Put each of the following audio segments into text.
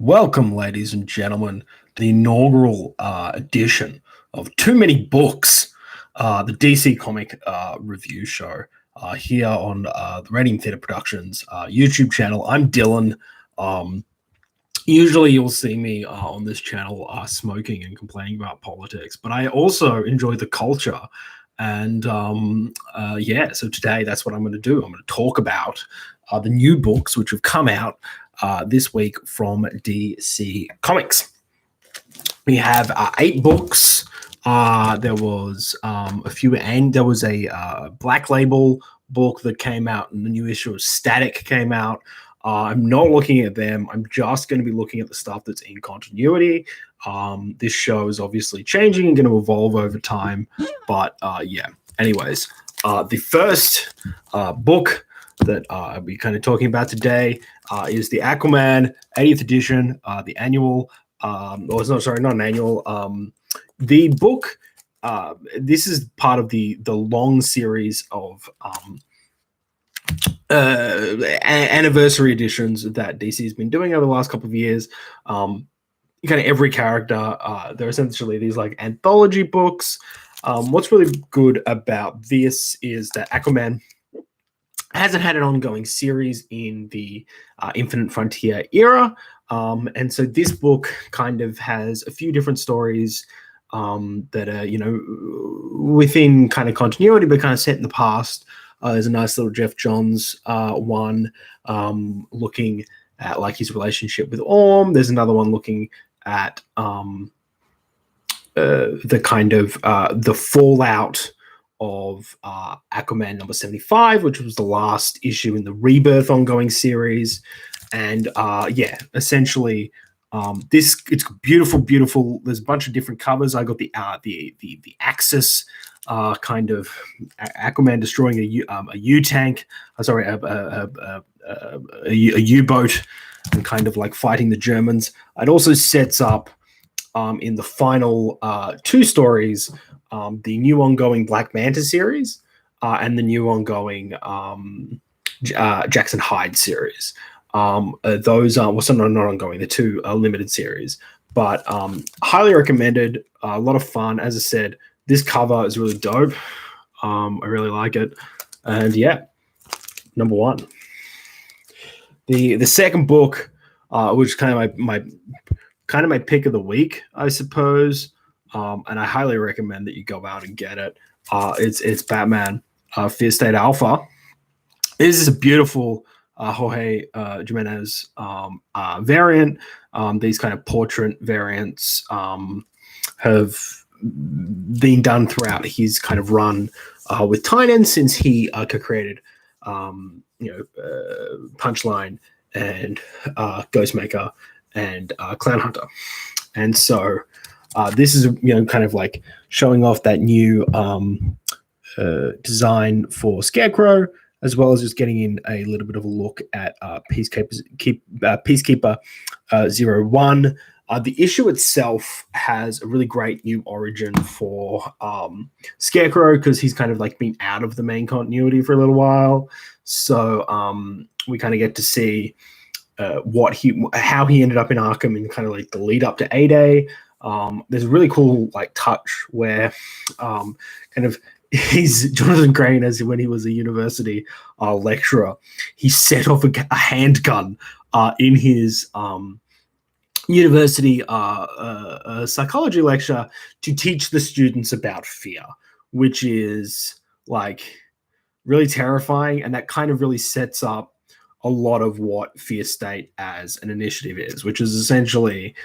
Welcome, ladies and gentlemen, to the inaugural edition of Too Many Books, the DC comic review show here on the Radium Theatre Productions YouTube channel. I'm Dylan. Usually you'll see me on this channel smoking and complaining about politics, but I also enjoy the culture. And so today that's what I'm going to do. I'm going to talk about the new books which have come out this week from DC Comics. We have 8 books. There was a few, and there was a Black Label book that came out, and the new issue of Static came out. I'm not looking at them. I'm just going to be looking at the stuff that's in continuity. This show is obviously changing and going to evolve over time. But yeah, anyways, the first book that I'll be kind of talking about today is the Aquaman 80th edition, the annual, not an annual. The book, this is part of the long series of anniversary editions that DC has been doing over the last couple of years. Kind of every character, they're essentially these like anthology books. What's really good about this is that Aquaman hasn't had an ongoing series in the Infinite Frontier era. And so this book kind of has a few different stories that are, within kind of continuity, but kind of set in the past. There's a nice little Jeff Johns one looking at like his relationship with Orm. There's another one looking at the kind of the fallout of Aquaman number 75, which was the last issue in the Rebirth ongoing series. And essentially it's beautiful. There's a bunch of different covers. I got the Axis kind of Aquaman destroying a U-tank, a U-boat, and kind of like fighting the Germans. It also sets up in the final 2 stories the new ongoing Black Manta series and the new ongoing Jackson Hyde series. Those are not ongoing, the 2 limited series, but highly recommended. A lot of fun. As I said, this cover is really dope. I really like it. And yeah, number 1. The second book, which is kind of my pick of the week, I suppose. And I highly recommend that you go out and get it. It's Batman Fear State Alpha. This is a beautiful Jorge Jimenez variant. These kind of portrait variants have been done throughout his kind of run with Tynan since he co-created Punchline and Ghostmaker and Clown Hunter. And so this is kind of like showing off that new design for Scarecrow, as well as just getting in a little bit of a look at Peacekeeper 01. The issue itself has a really great new origin for Scarecrow, because he's kind of like been out of the main continuity for a little while. So we kind of get to see how he ended up in Arkham and kind of like the lead up to A-Day. There's a really cool like touch where kind of he's Jonathan Crane, as when he was a university lecturer, he set off a handgun in his university psychology lecture to teach the students about fear, which is like really terrifying. And that kind of really sets up a lot of what Fear State as an initiative is, which is essentially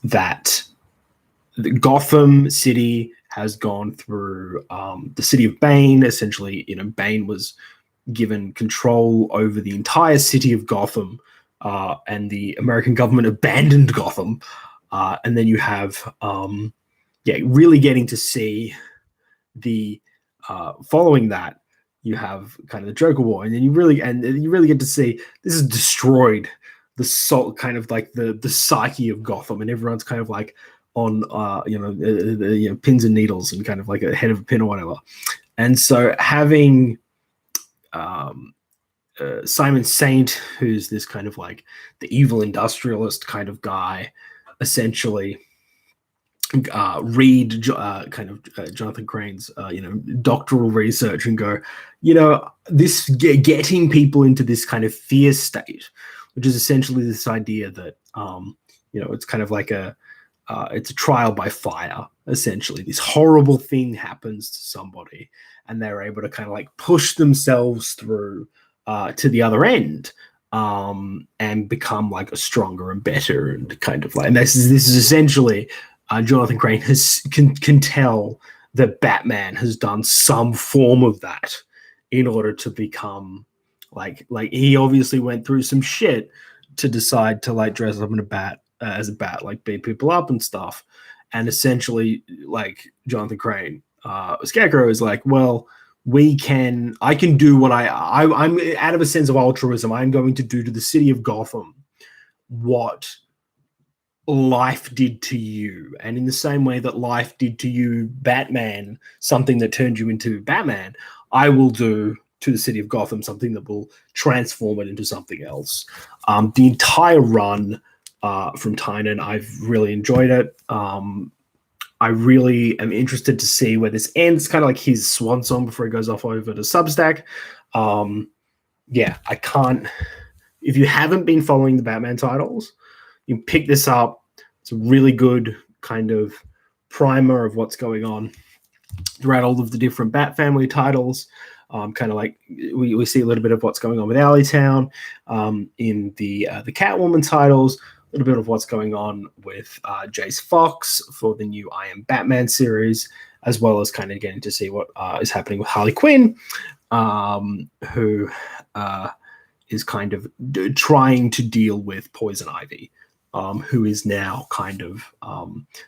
that Gotham City has gone through the city of Bane. Essentially, Bane was given control over the entire city of Gotham, and the American government abandoned Gotham. And then you have, really getting to see the following that, you have kind of the Joker War, and then you really get to see this is destroyed the kind of like the psyche of Gotham, and everyone's kind of like on pins and needles and kind of like a head of a pin or whatever. And so having Simon Saint, who's this kind of like the evil industrialist kind of guy, essentially read Jonathan Crane's doctoral research and go, this getting people into this kind of fear state, which is essentially this idea that it's kind of like it's a trial by fire. Essentially, this horrible thing happens to somebody, and they're able to kind of like push themselves through to the other end, and become like a stronger and better, and kind of like. And this is essentially Jonathan Crane can tell that Batman has done some form of that in order to become like he obviously went through some shit to decide to like dress up in a bat as a bat, like beat people up and stuff. And essentially, like Jonathan Crane, Scarecrow is like, well, I can do what I'm out of a sense of altruism. I'm going to do to the city of Gotham what life did to you. And in the same way that life did to you, Batman, something that turned you into Batman, I will do to the city of Gotham something that will transform it into something else. The entire run from Tynan, I've really enjoyed it. I really am interested to see where this ends. Kind of like his swan song before he goes off over to Substack. I can't. If you haven't been following the Batman titles, you can pick this up. It's a really good kind of primer of what's going on throughout all of the different Bat family titles. Kind of like we see a little bit of what's going on with Alleytown in the Catwoman titles. A little bit of what's going on with Jace Fox for the new I Am Batman series, as well as kind of getting to see what is happening with Harley Quinn, who is kind of trying to deal with Poison Ivy, who is now kind of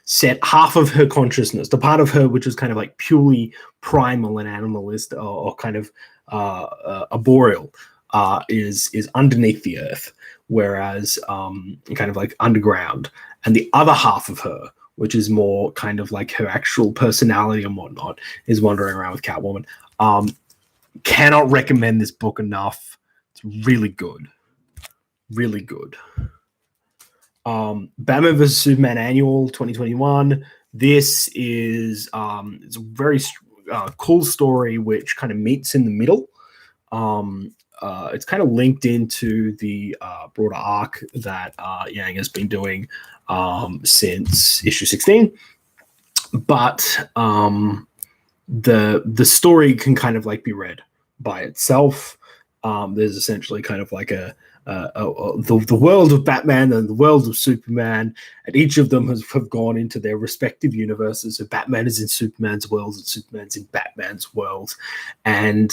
set half of her consciousness, the part of her which is kind of like purely primal and animalist or kind of arboreal, is underneath the earth, whereas kind of like underground, and the other half of her, which is more kind of like her actual personality and whatnot, is wandering around with Catwoman. Cannot recommend this book enough. It's really good. Really good. Batman vs. Superman Annual 2021. This is it's a very cool story which kind of meets in the middle. It's kind of linked into the broader arc that Yang has been doing since issue 16. But the story can kind of like be read by itself. There's essentially kind of like the world of Batman and the world of Superman, and each of them have gone into their respective universes. So Batman is in Superman's world and Superman's in Batman's world. And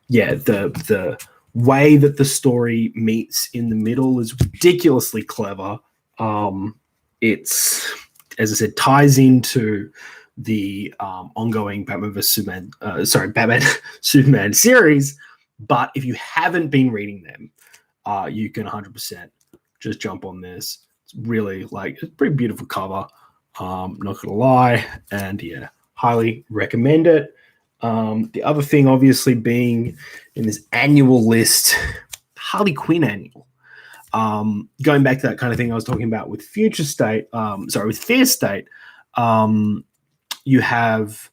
the way that the story meets in the middle is ridiculously clever. It's, as I said, ties into the ongoing Batman Superman series. But if you haven't been reading them, you can 100% just jump on this. It's really like it's a pretty beautiful cover. Not gonna lie, and yeah, highly recommend it. The other thing, obviously, being in this annual list, Harley Quinn annual. Going back to that kind of thing I was talking about with with Fear State, you have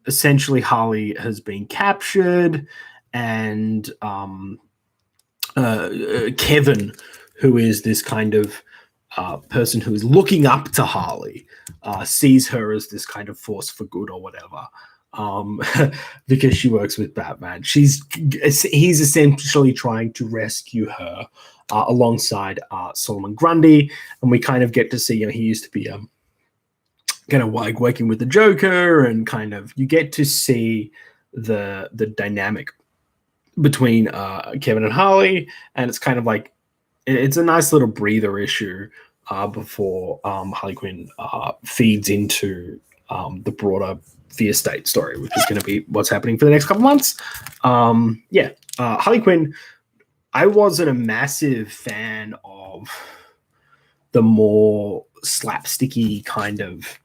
essentially Harley has been captured, and Kevin, who is this kind of person who is looking up to Harley, sees her as this kind of force for good or whatever, because she works with Batman. He's essentially trying to rescue her alongside Solomon Grundy, and we kind of get to see, he used to be kind of like working with the Joker, and kind of you get to see the dynamic between Kevin and Harley, and it's kind of like it's a nice little breather issue before Harley Quinn feeds into the broader Fear State story, which is going to be what's happening for the next couple months. Harley Quinn, I wasn't a massive fan of the more slapsticky kind of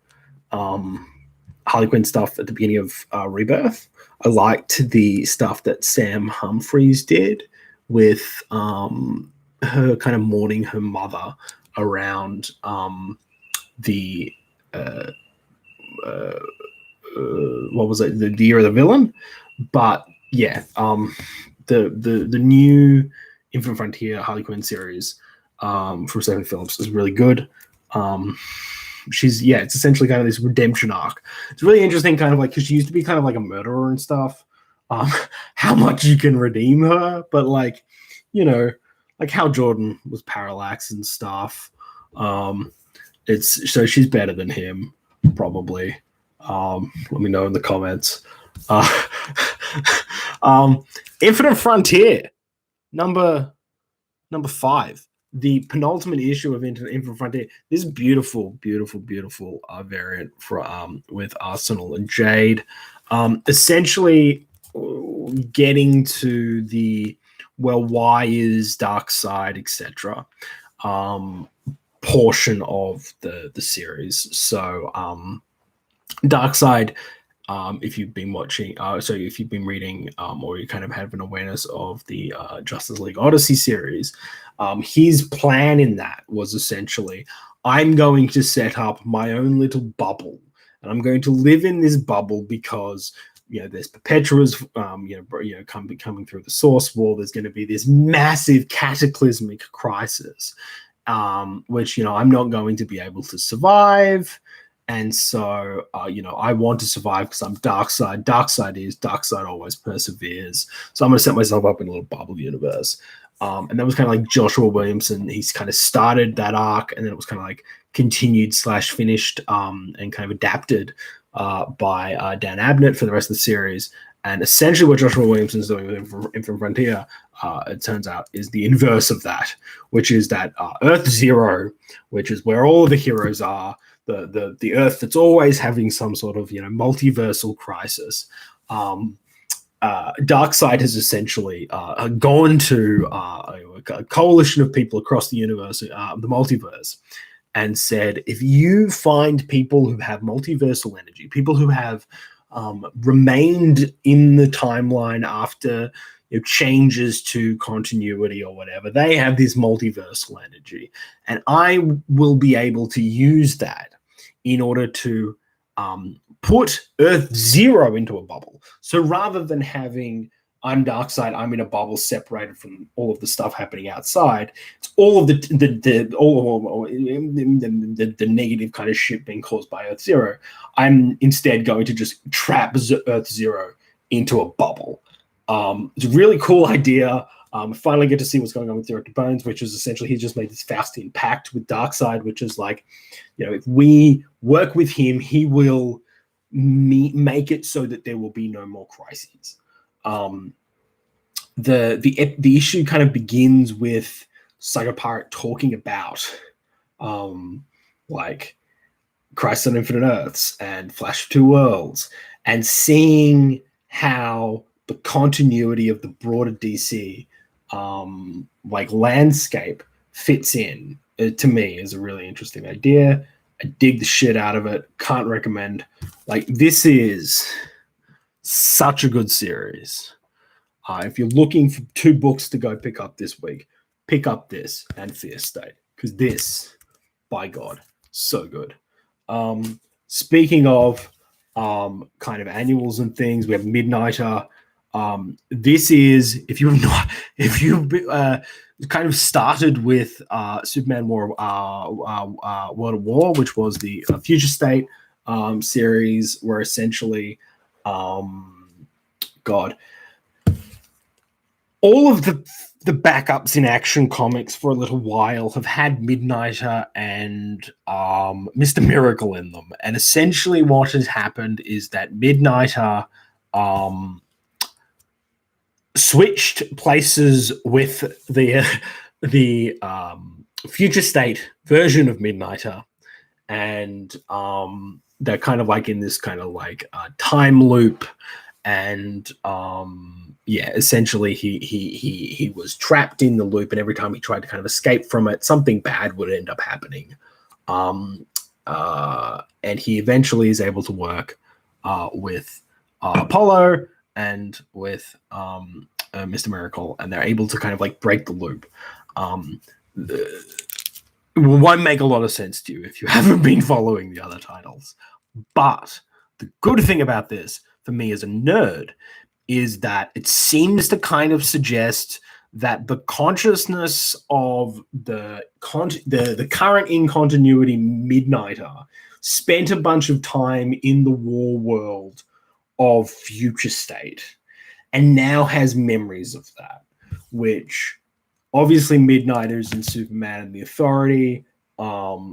Harley Quinn stuff at the beginning of Rebirth. I liked the stuff that Sam Humphries did with her kind of mourning her mother around the what was it, the year of the villain. But yeah, the new Infinite Frontier Harley Quinn series from Seven Phillips is really good. It's essentially kind of this redemption arc. It's really interesting, kind of like, because she used to be kind of like a murderer and stuff. How much you can redeem her, but like, like Hal Jordan was Parallax and stuff. So she's better than him, probably. Let me know in the comments. Infinite Frontier, number 5, the penultimate issue of Infinite Frontier. This is beautiful variant for with Arsenal and Jade. Essentially getting to the why is Darkseid, etc. Portion of the series. So Darkseid, if you've been watching, if you've been reading, or you kind of have an awareness of the Justice League Odyssey series, his plan in that was essentially, I'm going to set up my own little bubble, and I'm going to live in this bubble because there's Perpetuas, coming through the Source Wall. There's going to be this massive cataclysmic crisis, which I'm not going to be able to survive. And so, I want to survive because I'm Darkseid. Darkseid always perseveres. So I'm going to set myself up in a little bubble universe. And that was kind of like Joshua Williamson. He's kind of started that arc, and then it was kind of like continued / finished and kind of adapted by Dan Abnett for the rest of the series. And essentially what Joshua Williamson's doing with Infinite Frontier, it turns out, is the inverse of that, which is that Earth Zero, which is where all of the heroes are, the Earth that's always having some sort of multiversal crisis. Darkseid has essentially gone to a coalition of people across the universe, the multiverse, and said, if you find people who have multiversal energy, people who have remained in the timeline after changes to continuity or whatever, they have this multiversal energy, and I will be able to use that in order to put Earth Zero into a bubble. So rather than having I'm Darkseid, I'm in a bubble separated from all of the stuff happening outside, it's all of the negative kind of shit being caused by Earth Zero. I'm instead going to just trap Earth Zero into a bubble. It's a really cool idea. Finally get to see what's going on with Director Bones, which is essentially he just made this Faustian pact with Darkseid, which is like, if we work with him, he will make it so that there will be no more crises. The issue kind of begins with Psychopirate talking about like Crisis on Infinite Earths and Flash of Two Worlds, and seeing how the continuity of the broader DC like landscape fits in, to me, is a really interesting idea. I dig the shit out of it. Can't recommend. Like, this is such a good series. If you're looking for 2 books to go pick up this week, pick up this and Fear State, because this, by God, so good. Speaking of kind of annuals and things, we have Midnighter. This is, if you kind of started with Superman World of War, which was the Future State series, where essentially, all of the backups in Action Comics for a little while have had Midnighter and Mr. Miracle in them. And essentially what has happened is that Midnighter switched places with the Future State version of Midnighter, and they're kind of like in this kind of like time loop, and essentially he was trapped in the loop, and every time he tried to kind of escape from it, something bad would end up happening, and he eventually is able to work with Apollo and with Mr. Miracle, and they're able to kind of like break the loop. It won't make a lot of sense to you if you haven't been following the other titles. But the good thing about this, for me as a nerd, is that it seems to kind of suggest that the consciousness of the current in continuity Midnighter spent a bunch of time in the war world of Future State and now has memories of that, which obviously Midnighters in Superman and the Authority,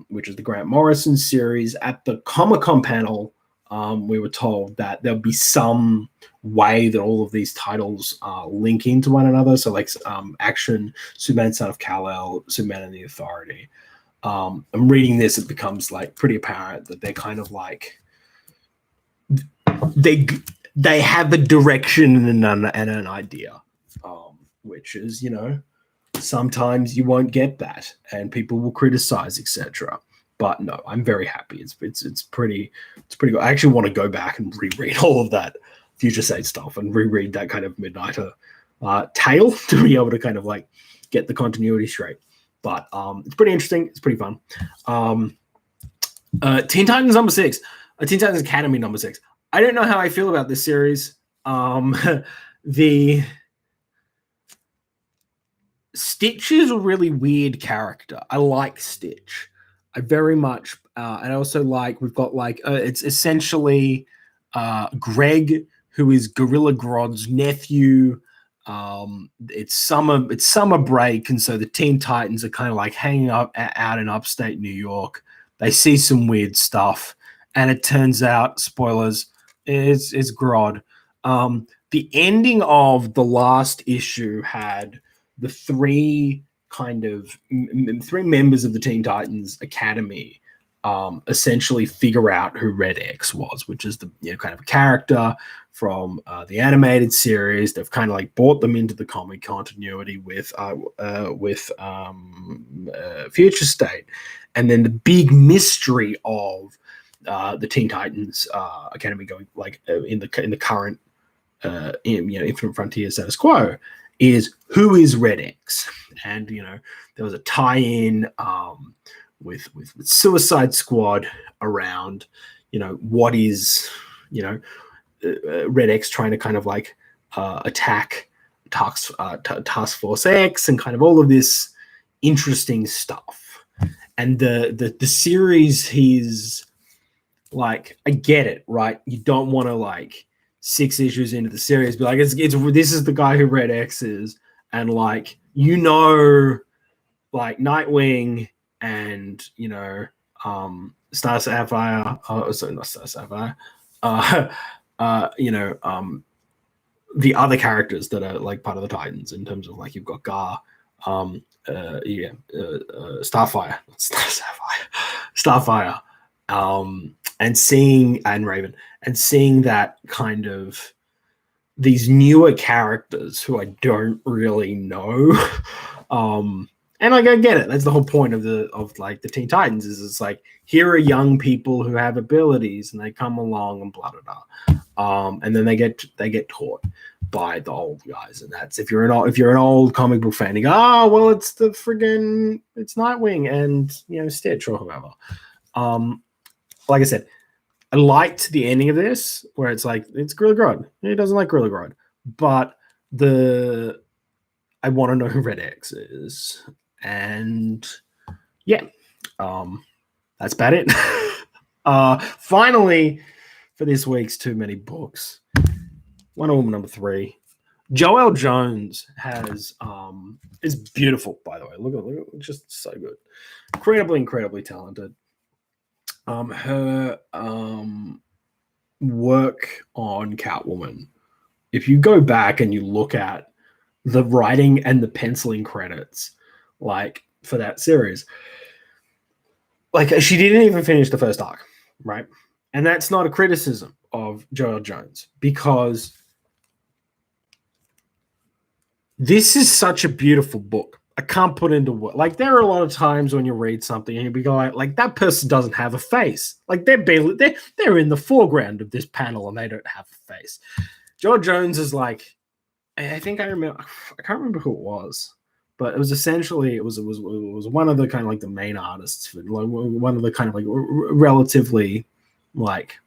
which is the Grant Morrison series. At the Comic-Con panel, we were told that there'll be some way that all of these titles link into one another. So like Action, Superman Son of Kal-El, Superman and the Authority. I'm reading this, it becomes like pretty apparent that they're kind of like they have a direction and an idea, which is, you know, sometimes you won't get that and people will criticize, etc. But no, I'm very happy. It's pretty good. I actually want to go back and reread all of that Future State stuff and reread that kind of Midnighter tale to be able to kind of like get the continuity straight. But it's pretty interesting. It's pretty fun. Teen Titans number 6, Teen Titans Academy number 6. I don't know how I feel about this series. The Stitch is a really weird character. I like Stitch. I very much, and I also like, we've got like, it's essentially Greg, who is Gorilla Grodd's nephew. It's summer break, and so the Teen Titans are kind of like hanging out in upstate New York. They see some weird stuff, and it turns out, spoilers, it's Grodd. The ending of the last issue had the three members of the Teen Titans Academy essentially figure out who Red X was, which is the, you know, kind of a character from the animated series. They've kind of like brought them into the comic continuity with Future State, and then the big mystery of the Teen Titans Academy going like in the current Infinite Frontier status quo is who is Red X. And you know, there was a tie-in with Suicide Squad around, you know, what is, you know, Red X trying to kind of like attack Task Force X and kind of all of this interesting stuff. And the series, he's like, I get it, right? You don't want to like 6 issues into the series be like, it's this is the guy who Red X is, and like, you know, like Nightwing and, you know, Star Sapphire, sorry, not Star Sapphire, you know, the other characters that are like part of the Titans, in terms of like, you've got Gar, Starfire, and Raven, and seeing that kind of these newer characters who I don't really know. And like, I get it. That's the whole point of the Teen Titans, is it's like, here are young people who have abilities and they come along and blah, blah, blah. And then they get taught by the old guys. And that's, if you're an old comic book fan, you go, oh, well, it's Nightwing and, you know, Stitch or whoever. Like I said, I liked the ending of this, where it's like, it's Gorilla Grodd. He doesn't like Gorilla Grodd. But I want to know who Red X is. And yeah, that's about it. Finally, for this week's Too Many Books, Wonder Woman number 3. Joelle Jones is beautiful, by the way. Look at it, just so good. Incredibly talented. Her work on Catwoman, if you go back and you look at the writing and the penciling credits, like, for that series, like, she didn't even finish the first arc, right? And that's not a criticism of Joelle Jones, because this is such a beautiful book. I can't put into words. Like there are a lot of times when you read something and you be going like that person doesn't have a face. Like they're in the foreground of this panel and they don't have a face. George Jones is like, I think I remember. I can't remember who it was, but it was essentially it was one of the kind of like the main artists, like one of the kind of like relatively like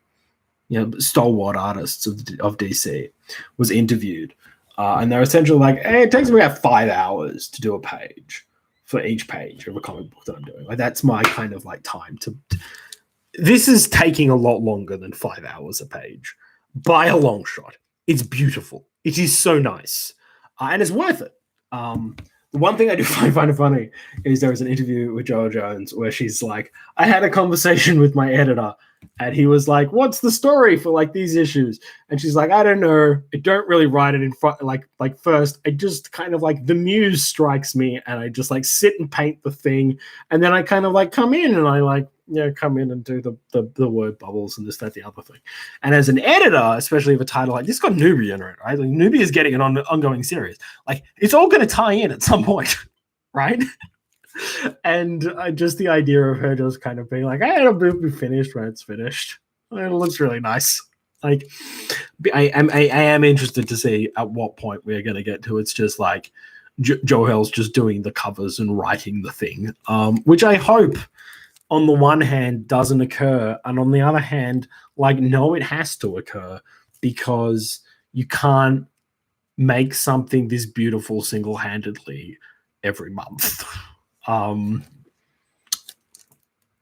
stalwart artists of DC was interviewed, and they're essentially like, hey, it takes me about 5 hours to do a page for each page of a comic book that I'm doing. Like that's my kind of like time to. This is taking a lot longer than 5 hours a page by a long shot. It's beautiful. It is so nice, and it's worth it. The one thing I do find funny is there was an interview with Joel Jones where she's like, I had a conversation with my editor, and he was like, what's the story for like these issues? And she's like, I don't know. I don't really write it in front. Like first, I just kind of like the muse strikes me, and I just like sit and paint the thing, and then I kind of like come in and I like come in and do the word bubbles and this, that, the other thing. And as an editor, especially of a title like this, got Newbie in it, right? Like Newbie is getting an ongoing series. Like it's all going to tie in at some point, right? And just the idea of her just kind of being like, hey, it'll be finished when it's finished. It looks really nice. Like I am interested to see at what point we're going to get to. It's just like Joel's just doing the covers and writing the thing, which I hope on the one hand doesn't occur, and on the other hand, like, no, it has to occur, because you can't make something this beautiful single-handedly every month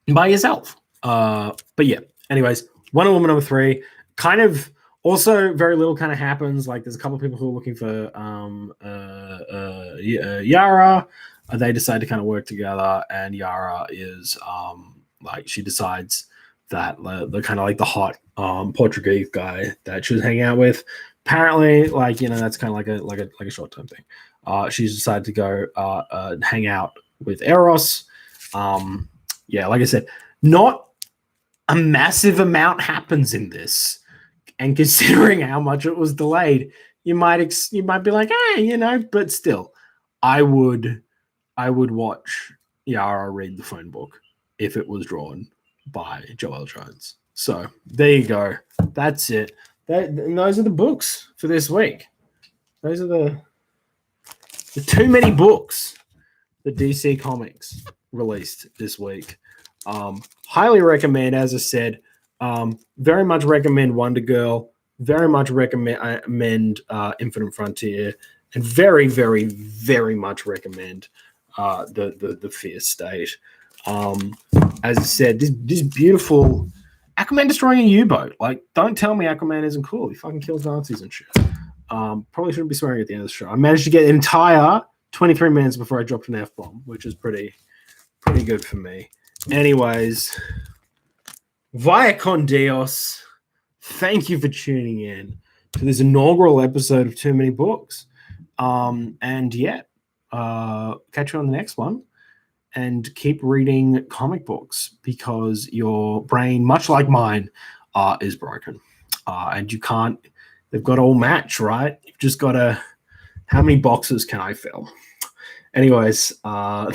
by yourself. But yeah, anyways, Wonder Woman number 3, kind of also very little kind of happens. Like there's a couple of people who are looking for Yara. They decide to kind of work together, and Yara is like she decides that the kind of like the hot Portuguese guy that she was hanging out with, apparently, like that's kind of like a short term thing. She's decided to go hang out with Eros. Yeah, like I said, not a massive amount happens in this, and considering how much it was delayed, you might be like, hey, but still, I would watch Yara read the phone book if it was drawn by Joel Jones. So there you go. That's it. And those are the books for this week. Those are the too many books that DC Comics released this week. Highly recommend, as I said, very much recommend Wonder Girl. Very much recommend Infinite Frontier, and very, very, very much recommend the Fear State. As I said, this beautiful Aquaman destroying a U-boat. Like, don't tell me Aquaman isn't cool. He fucking kills Nazis and shit. Probably shouldn't be swearing at the end of the show. I managed to get an entire 23 minutes before I dropped an F-bomb, which is pretty good for me. Anyways, via con Dios, thank you for tuning in to this inaugural episode of Too Many Books. And yeah, catch you on the next one. And keep reading comic books, because your brain, much like mine, is broken. And you can't, they've got to all match, right? You've just got to, how many boxes can I fill? Anyways, have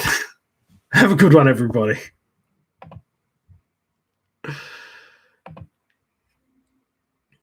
a good one, everybody.